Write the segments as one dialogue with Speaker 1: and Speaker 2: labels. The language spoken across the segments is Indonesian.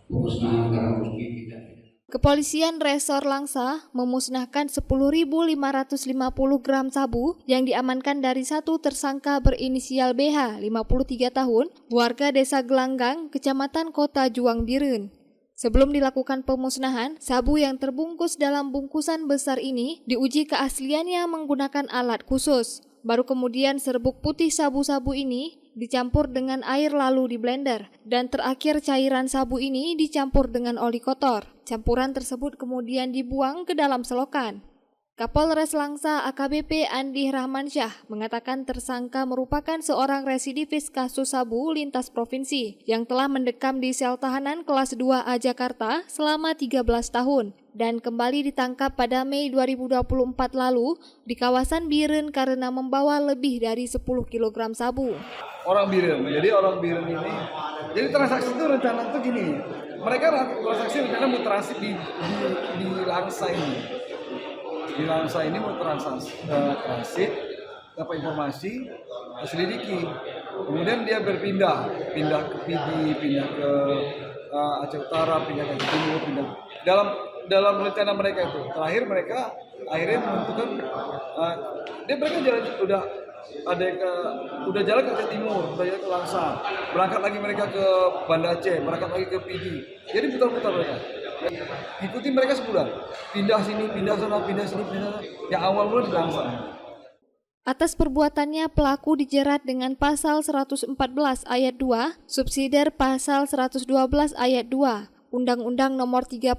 Speaker 1: pemusnahan barang bukti tidak.
Speaker 2: Kepolisian Resor Langsa memusnahkan 10.550 gram sabu yang diamankan dari satu tersangka berinisial BH, 53 tahun, warga Desa Gelanggang, Kecamatan Kota Juang Biren. Sebelum dilakukan pemusnahan, sabu yang terbungkus dalam bungkusan besar ini diuji keasliannya menggunakan alat khusus. Baru kemudian serbuk putih sabu-sabu ini dicampur dengan air lalu di blender. Dan terakhir cairan sabu ini dicampur dengan oli kotor. Campuran tersebut kemudian dibuang ke dalam selokan. Kapolres Langsa AKBP Andi Rahmansyah mengatakan tersangka merupakan seorang residivis kasus sabu lintas provinsi yang telah mendekam di sel tahanan kelas 2A Jakarta selama 13 tahun dan kembali ditangkap pada Mei 2024 lalu di kawasan Biren karena membawa lebih dari 10 kg sabu.
Speaker 3: Orang Biren, jadi orang Biren ini, jadi transaksi itu rencana itu gini, mereka transaksi rencana mau transit di Langsa ini. Di Langsa ini mau transit, dapat informasi, selidiki. Kemudian dia pindah ke PD, pindah ke Aceh Utara, pindah ke Timur, pindah dalam rencana mereka itu. Terakhir mereka akhirnya menentukan mereka jalan udah jalan ke Aceh Timur, udah jalan ke Langsa, berangkat lagi mereka ke Banda Aceh, berangkat lagi ke PD. Jadi putar-putar mereka. Ikuti mereka sebulan, pindah sini, pindah sana, pindah sini, pindah sana. Yang awal mula di Langsa.
Speaker 2: Atas perbuatannya pelaku dijerat dengan pasal 114 ayat 2, subsidiar pasal 112 ayat 2, Undang-Undang Nomor 35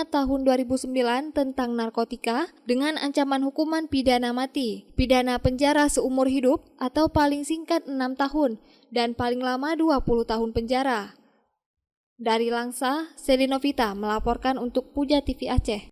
Speaker 2: Tahun 2009 tentang narkotika dengan ancaman hukuman pidana mati, pidana penjara seumur hidup atau paling singkat 6 tahun dan paling lama 20 tahun penjara. Dari Langsa, Selinovita melaporkan untuk Puja TV Aceh.